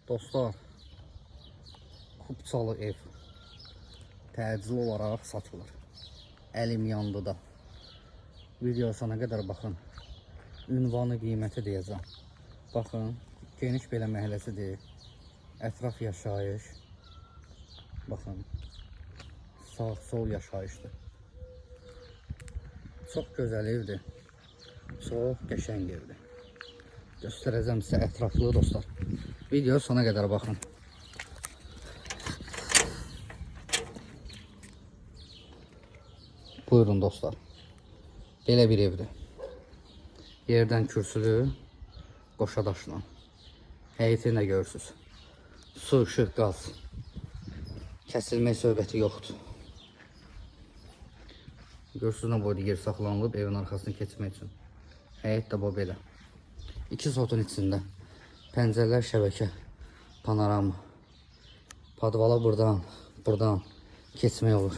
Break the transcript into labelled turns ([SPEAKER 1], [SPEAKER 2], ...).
[SPEAKER 1] Dostlar, Kupçalı ev təcil olaraq satılır. Əlim yandı da. Videosuna qədər baxın. Ünvanı, qiyməti deyəcəm. Baxın, geniş belə məhəlləsidir. Ətraf yaşayış. Baxın, sağ-sol yaşayışdır. Çox gözəl evdir. Çox qəşəng evdir. Göstərəcəm sizə ətraflı dostlar. Video sona qədər baxın. Buyurun dostlar. Belə bir evdir. Yerdən kürsülü, qoşa daşla. Həyəti nə görürsünüz? Su, işıq, qaz. Kəsilmək söhbəti yoxdur. Görürsünüz nə boyda yer saxlanılıb evin arxasını keçmək üçün. Həyət də bu belə. 2 sotun içində. Pəncərələr şəbəkə, panorama. Padvala buradan keçmək olur.